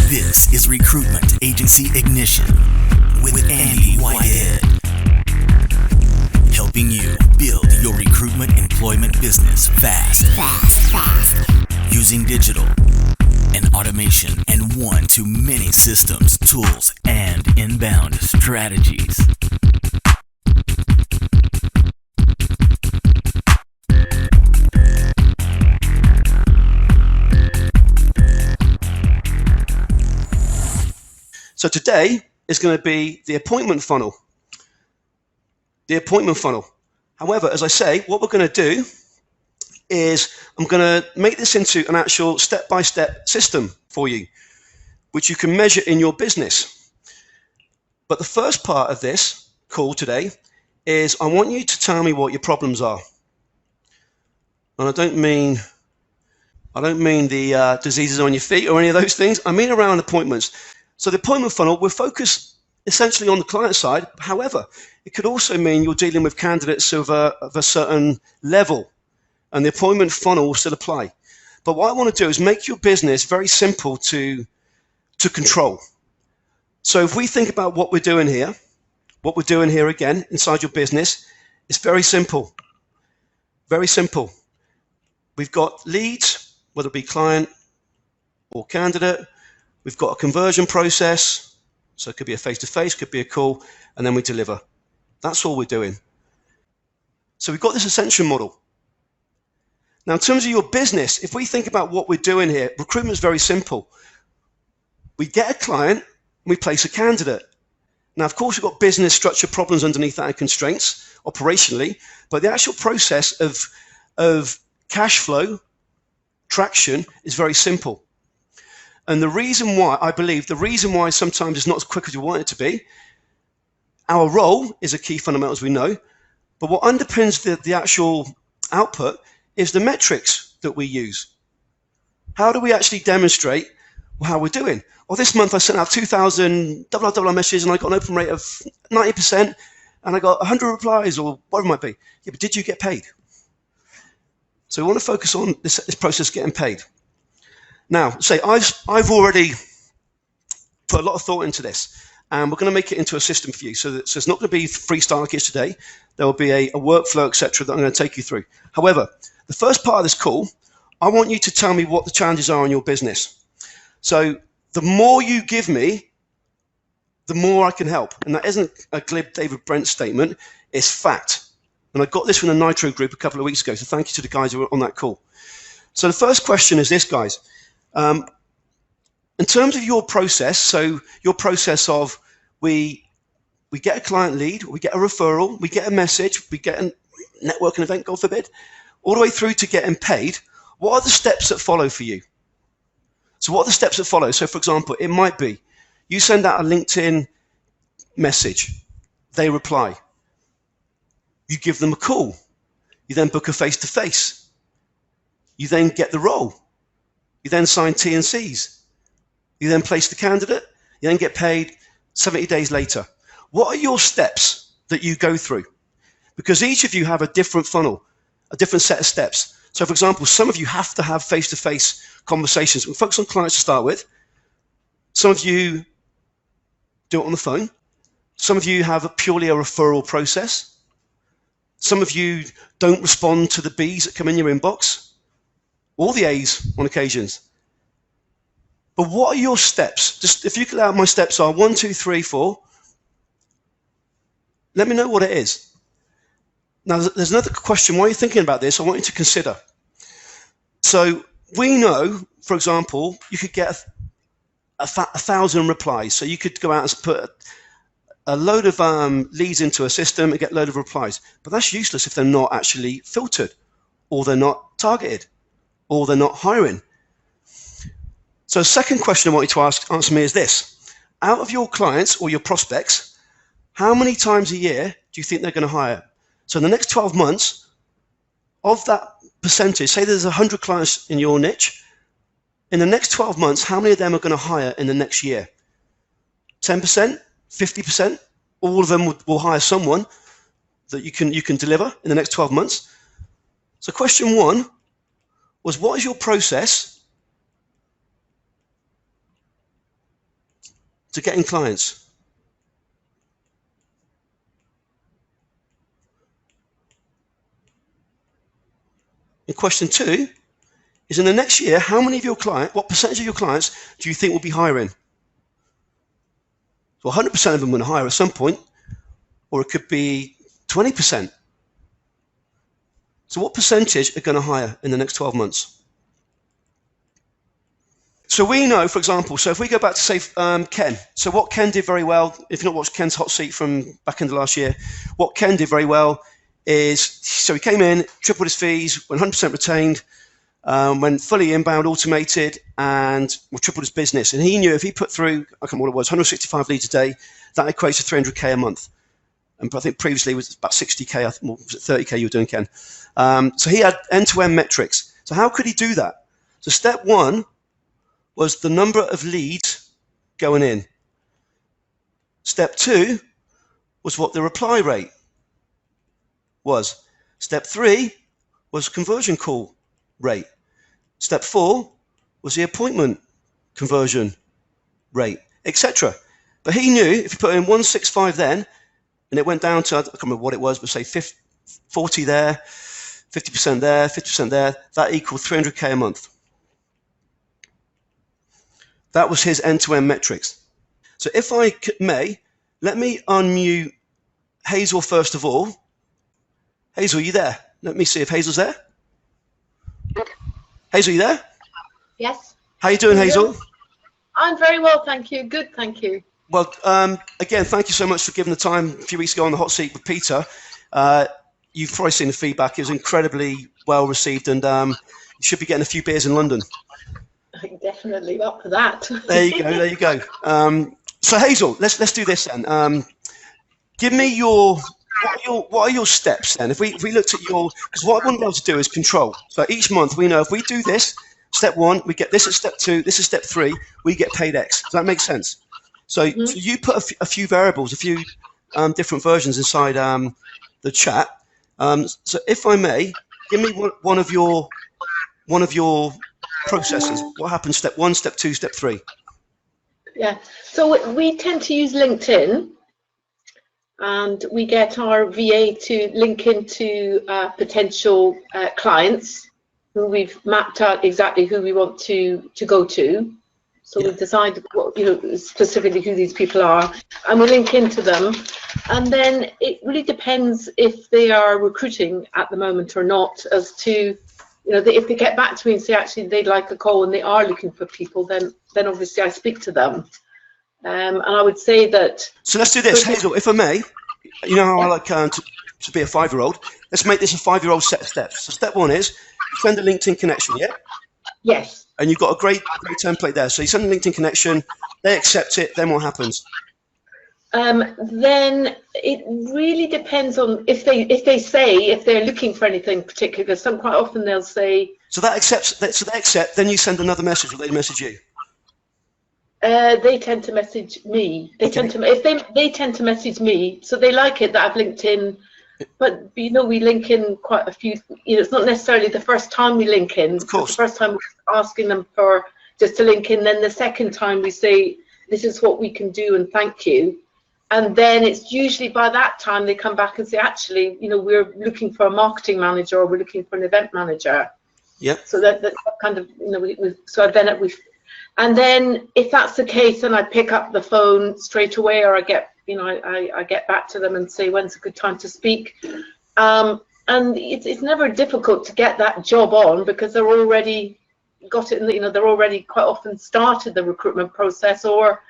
This is Recruitment Agency Ignition with Andy Whitehead. Helping you build your recruitment employment business fast. Using digital and automation and one-to-many systems, tools, and inbound strategies. So today is going to be the appointment funnel. The appointment funnel. However, as I say, what we're going to do is I'm going to make this into an actual step-by-step system for you, which you can measure in your business. But the first part of this call today is I want you to tell me what your problems are. And I don't mean the diseases on your feet or any of those things. I mean around appointments. So the appointment funnel, we're focused essentially on the client side. However, it could also mean you're dealing with candidates of a certain level, and the appointment funnel will still apply. But what I want to do is make your business very simple to control. So if we think about what we're doing here again inside your business, it's very simple. Very simple. We've got leads, whether it be client or candidate. We've got a conversion process, so it could be a face-to-face, could be a call, and then we deliver. That's all we're doing. So we've got this ascension model. Now, in terms of your business, if we think about what we're doing here, recruitment is very simple. We get a client, we place a candidate. Now, of course, we've got business structure problems underneath that and constraints operationally, but the actual process of cash flow, traction is very simple. And the reason why sometimes it's not as quick as you want it to be, our role is a key fundamental, as we know, but what underpins the actual output is the metrics that we use. How do we actually demonstrate how we're doing? Well, this month I sent out 2,000 double messages and I got an open rate of 90% and I got 100 replies or whatever it might be. Yeah, but did you get paid? So we want to focus on this process getting paid. Now, say I've already put a lot of thought into this, and we're going to make it into a system for you. So it's not going to be freestyle like it is today. There will be a workflow, etc., that I'm going to take you through. However, the first part of this call, I want you to tell me what the challenges are in your business. So the more you give me, the more I can help. And that isn't a glib David Brent statement, it's fact. And I got this from the Nitro group a couple of weeks ago, so thank you to the guys who were on that call. So the first question is this, guys. In terms of your process, so your process of we get a client lead, we get a referral, we get a message, we get a networking event, God forbid, all the way through to getting paid, what are the steps that follow for you? So what are the steps that follow? So for example, it might be you send out a LinkedIn message, they reply. You give them a call. You then book a face-to-face. You then get the role. You then sign T&Cs. You then place the candidate. You then get paid 70 days later. What are your steps that you go through? Because each of you have a different funnel, a different set of steps. So for example, some of you have to have face-to-face conversations. We focus on clients to start with. Some of you do it on the phone. Some of you have purely a referral process. Some of you don't respond to the Bs that come in your inbox. All the A's on occasions. But what are your steps? Just if you could out, my steps are 1, 2, 3, 4. Let me know what it is. Now, there's another question. While you're thinking about this, I want you to consider. So we know, for example, you could get 1,000 replies. So you could go out and put a load of leads into a system and get a load of replies. But that's useless if they're not actually filtered, or they're not targeted, or they're not hiring. So the second question I want you to answer me is this. Out of your clients or your prospects, how many times a year do you think they're going to hire? So in the next 12 months, of that percentage, say there's 100 clients in your niche, in the next 12 months, how many of them are going to hire in the next year? 10%? 50%? All of them will hire someone that you can deliver in the next 12 months. So question one was, what is your process to getting clients? And question 2 is, in the next year, how many of your clients, what percentage of your clients do you think will be hiring? So 100% of them will hire at some point, or it could be 20%. So what percentage are going to hire in the next 12 months? So we know, for example, so if we go back to, say, Ken. So what Ken did very well, if you've not watched Ken's hot seat from back in the last year, what Ken did very well is, so he came in, tripled his fees, 100% retained, went fully inbound, automated, and tripled his business. And he knew if he put through, I can't remember what it was, 165 leads a day, that equates to 300K a month. And I think previously it was about 60K, was it 30K you were doing, Ken? So he had end-to-end metrics. So how could he do that? So step 1 was the number of leads going in. Step 2 was what the reply rate was. Step 3 was conversion call rate. Step 4 was the appointment conversion rate, etc. But he knew if you put in 165 then, and it went down to, I can't remember what it was, but say 40 there, 50% there, 50% there, that equaled 300K a month. That was his end-to-end metrics. So if I may, let me unmute Hazel first of all. Hazel, are you there? Let me see if Hazel's there. Hazel, are you there? Yes. How you doing, Hazel? I'm very well, thank you. Good, thank you. Well, again, thank you so much for giving the time a few weeks ago on the hot seat with Peter. You've probably seen the feedback. It was incredibly well received, and you should be getting a few beers in London. I'm definitely up for that. There you go. There you go. So Hazel, let's do this then. Give me what are your steps then? If we looked at because what I want to be able to do is control. So each month we know if we do this, step 1, we get this at step 2, this is step 3, we get paid X. Does that make sense? So, so you put a few variables, a few different versions inside the chat. So if I may, give me one of your processes. What happens step 1, step 2, step 3? Yeah, so we tend to use LinkedIn, and we get our VA to link into potential clients who we've mapped out exactly who we want to go to. So we've decided what, specifically who these people are, and we link into them. And then it really depends if they are recruiting at the moment or not, as to, if they get back to me and say actually they'd like a call and they are looking for people, then obviously I speak to them. And I would say that. So let's do this, Hazel, if I may. You know how I like to be a 5-year-old. Let's make this a 5-year-old set of steps. So step 1 is send a LinkedIn connection. Yeah. Yes. And you've got a great template there. So you send a LinkedIn connection, they accept it, then what happens? Then it really depends on if they're looking for anything particular. Because quite often they'll say. So they accept. Then you send another message, or they message you. They tend to message me. They tend to message me. So they like it that I've linked in. But we link in quite a few. It's not necessarily the first time we link in. Of course. The first time we're asking them for just to link in. Then the second time we say, "This is what we can do," and thank you. And then it's usually by that time they come back and say, "Actually, we're looking for a marketing manager, or we're looking for an event manager." Yeah. So that kind of and then if that's the case, then I pick up the phone straight away, or I get. I get back to them and say when's a good time to speak, and it's never difficult to get that job on because they're already got it. They're already quite often started the recruitment process, or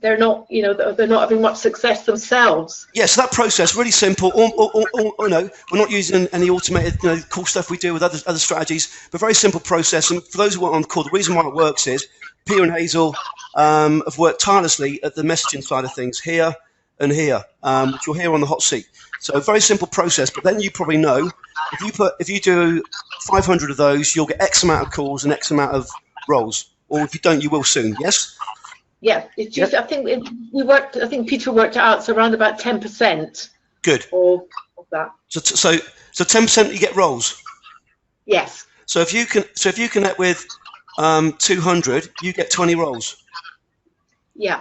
they're not. They're not having much success themselves. Yeah, so that process really simple. We're not using any automated, cool stuff we do with other strategies, but very simple process. And for those who aren't on the call, the reason why it works is Peter and Hazel have worked tirelessly at the messaging side of things here and here, which you'll hear on the hot seat. So a very simple process, but then you probably know if you do 500 of those, you'll get X amount of calls and X amount of roles, or if you don't, you will soon. Yes. Yeah, it's just, I think Peter worked it out, so around about 10%. Good. Of that. So 10% you get roles. Yes. So if you connect with 200, you get 20 roles. Yeah.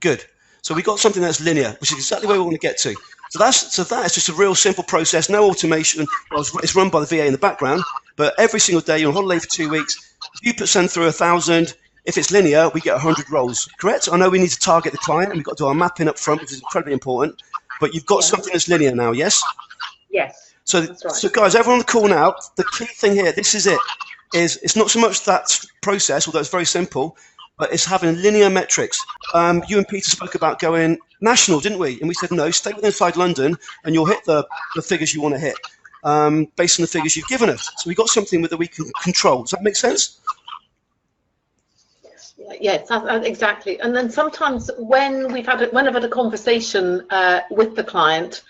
Good. So we got something that's linear, which is exactly where we want to get to. So that is just a real simple process, no automation. Well, it's run by the VA in the background, but every single day you're on holiday for 2 weeks. If you send through 1,000, if it's linear, we get 100 roles. Correct? I know we need to target the client, and we've got to do our mapping up front, which is incredibly important. But you've got something that's linear now, yes? Yes. So, that's right. So guys, everyone on the call now, the key thing here, this is it, is it's not so much that process, although it's very simple, but it's having linear metrics. You and Peter spoke about going national, didn't we? And we said, no, stay inside London and you'll hit the figures you want to hit based on the figures you've given us. So we've got something that we can control. Does that make sense? Yes, exactly. And then sometimes when I've had a conversation with the client,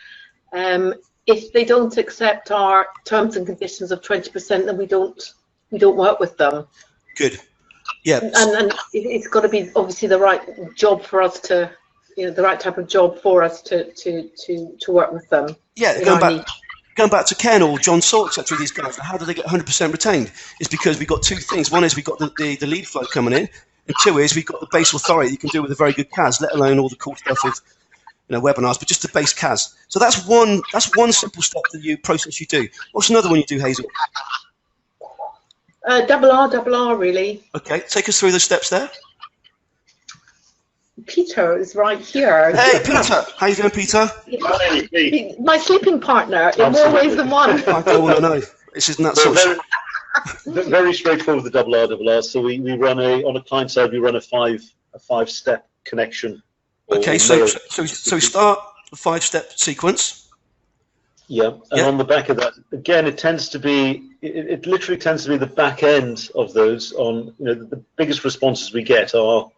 if they don't accept our terms and conditions of 20%, then we don't work with them. Good. Yeah. And it's got to be obviously the right job for us to, the right type of job for us to work with them. Yeah. Going back to Ken or John Salt, etc. These guys, how do they get 100% retained? It's because we've got two things. One is we've got the lead flow coming in, and two is we've got the base authority you can do with a very good CAS, let alone all the cool stuff with webinars, but just the base CAS. So that's one simple step that you do. What's another one you do, Hazel? RRR, really. Okay, take us through the steps there. Peter is right here. Hey, Peter. How you doing, Peter? My sleeping partner in more ways than one. I don't want to know. This isn't that sort of... Very straightforward with the RRRR. So we run on a client side, we run a five-step connection. Okay, so we start the 5-step sequence. Yeah, and on the back of that, again, it literally tends to be the back end of those. On the biggest responses we get are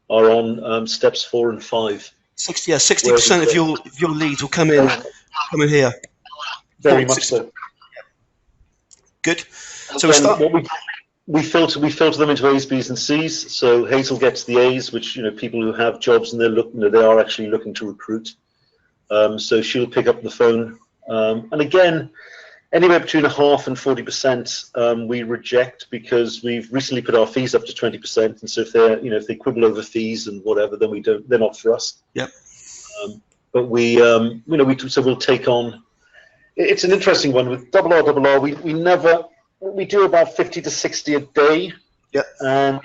on steps 4 and 5. 60% of your leads will come in here. Very much so. Good. So we start. We filter them into A's, B's, and C's. So Hazel gets the A's, which people who have jobs and they are actually looking to recruit. So she'll pick up the phone. And again, anywhere between 0.5% and 40% we reject because we've recently put our fees up to 20%, and so if they quibble over fees and whatever, then they're not for us. Yep. But we'll take on. It's an interesting one with RRRR. We do about 50 to 60 a day. Yep. And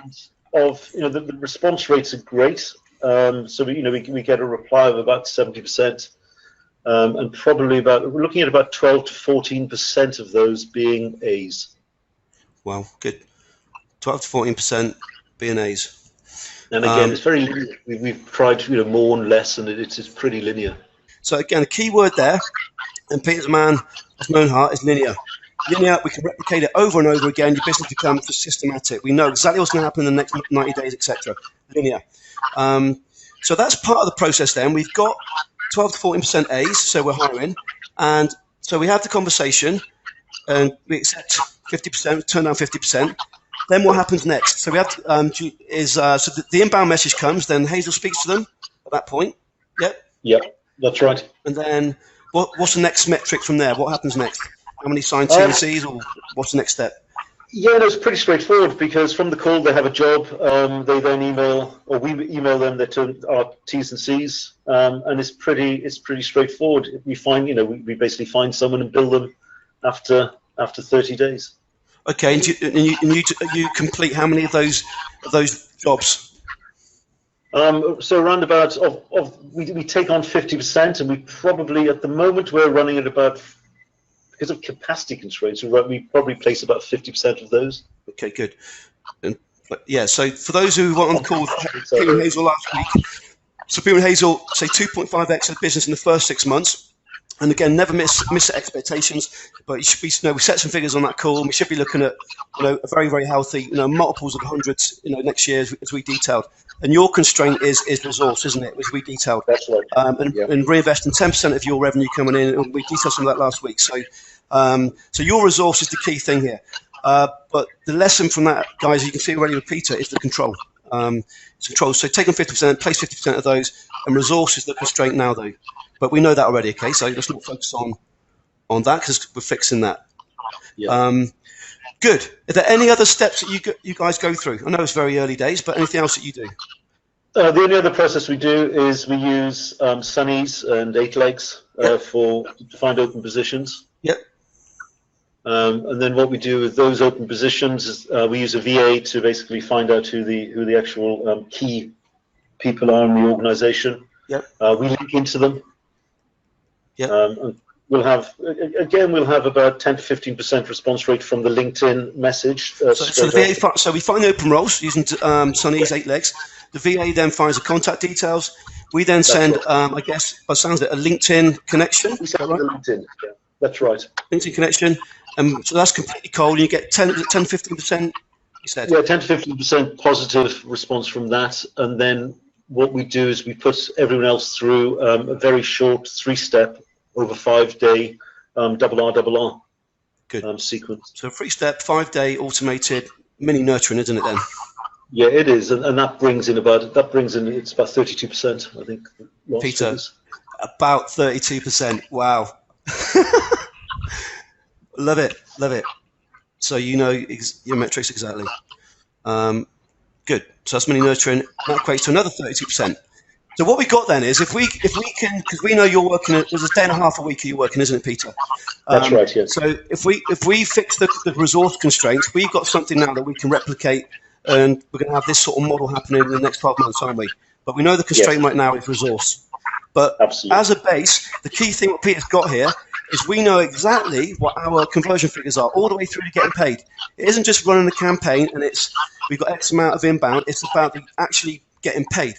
the response rates are great. So we get a reply of about 70%. And probably we're looking at about 12 to 14% of those being A's. Wow, good. 12 to 14% being A's. And again, it's very linear. We've tried more and less, and it's pretty linear. So again, a key word there, and Peter's man of my own heart is linear. Linear, we can replicate it over and over again. Your business becomes systematic. We know exactly what's going to happen in the next 90 days, etc. Linear. So that's part of the process then. We've got 12 to 14% A's, so we're hiring. And so we have the conversation, and we accept 50%, turn down 50%. Then what happens next? So we have the inbound message comes, then Hazel speaks to them at that point. Yep. Yep, that's right. And then what's the next metric from there? What happens next? How many signed T&Cs, or what's the next step? Yeah, no, it's pretty straightforward because from the call they have a job. They then email, or we email them our T's and C's, and it's pretty straightforward. We find, we basically find someone and bill them after 30 days. Okay, and you complete how many of those jobs? So around about we take on 50%, and we probably at the moment we're running at about, because of capacity constraints, we probably place about 50% of those. Okay, good. And yeah, so for those who weren't on the call with Peter and Hazel last week, so Peter and Hazel say 2.5x of business in the first 6 months. And again, never miss expectations, but you should be, we set some figures on that call, and we should be looking at, a very, very healthy, multiples of hundreds, next year as we detailed. And your constraint is resource, isn't it? As we detailed. That's right. And reinvesting 10% of your revenue coming in. And we detailed some of that last week. So, so your resource is the key thing here. But the lesson from that, guys, you can see already with Peter, is the control. It's control. So take on 50%, place 50% of those, and resource is the constraint now, though. But we know that already, okay? So let's not focus on that because we're fixing that. Yeah. Good. Are there any other steps that you guys go through? I know it's very early days, but anything else that you do? The only other process we do is we use Suneese and 8 legs to find open positions. Yep. And then what we do with those open positions is we use a VA to basically find out who the actual key people are in the organisation. Yep. We link into them. Yep. And we'll have about 10 to 15% response rate from the LinkedIn message. So the VA, so we find the open roles using Suneese 8 legs. The VA then finds the contact details. We then send, I guess, by sounds of it, a LinkedIn connection. We send LinkedIn. Yeah, that's right. LinkedIn connection. So that's completely cold, and you get 10 to 15%, you said? Yeah, 10 to 15% positive response from that. And then what we do is we put everyone else through a very short 3-step over 5-day RRR sequence. So 3-step, 5-day automated mini nurturing, isn't it then? Yeah, it is, and that brings in it's about 32%, I think. Peter, figures. About 32%. Wow. Love it. So you know your metrics exactly. Good. So that's mini nurturing. That equates to another 32%. So what we got then is if we can, because we know you're working, there's a day and a half a week you're working, isn't it, Peter? That's right. Yes. So if we fix the resource constraints, we've got something now that we can replicate, and we're going to have this sort of model happening in the next 12 months, aren't we? But we know the constraint right now is resource. But Absolutely. As a base, the key thing what Peter's got here is we know exactly what our conversion figures are all the way through to getting paid. It isn't just running a campaign and we've got X amount of inbound. It's about actually getting paid.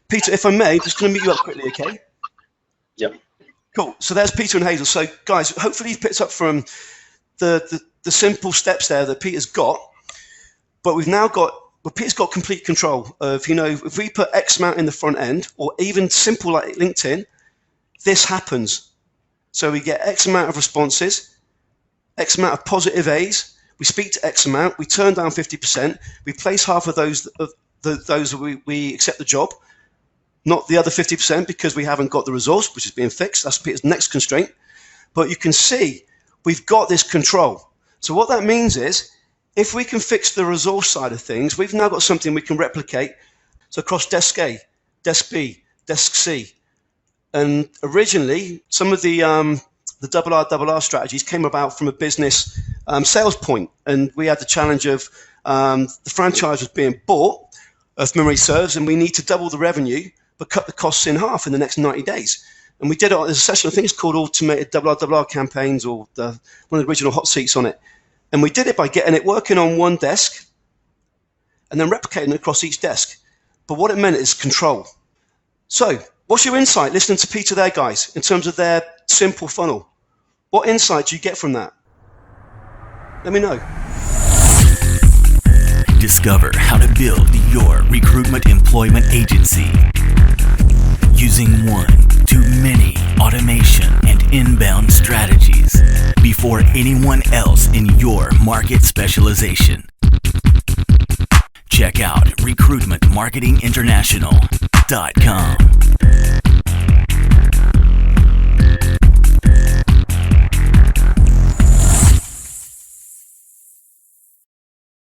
Peter, if I may, just going to meet you up quickly, okay? Yep. Cool. So there's Peter and Hazel. So guys, hopefully you've picked up from the simple steps there that Peter's got. But Peter's got complete control of, if we put X amount in the front end, or even simple like LinkedIn, this happens. So we get X amount of responses, X amount of positive A's, we speak to X amount, we turn down 50%, we place half of those we accept the job, not the other 50% because we haven't got the resource, which is being fixed. That's Peter's next constraint. But you can see we've got this control. So what that means is, if we can fix the resource side of things, we've now got something we can replicate. So across desk A, desk B, desk C. And originally, some of the RRR strategies came about from a business sales point. And we had the challenge of the franchise was being bought, if memory serves, and we need to double the revenue, but cut the costs in half in the next 90 days. And we did it, there's a session, I think it's called Automated RRR campaigns, or one of the original hot seats on it. And we did it by getting it working on one desk and then replicating it across each desk. But what it meant is control. So what's your insight listening to Peter there, guys, in terms of their simple funnel? What insight do you get from that? Let me know. Discover how to build your recruitment employment agency using one-to-many automation and inbound strategies before anyone else in your market specialization. Check out recruitmentmarketinginternational.com.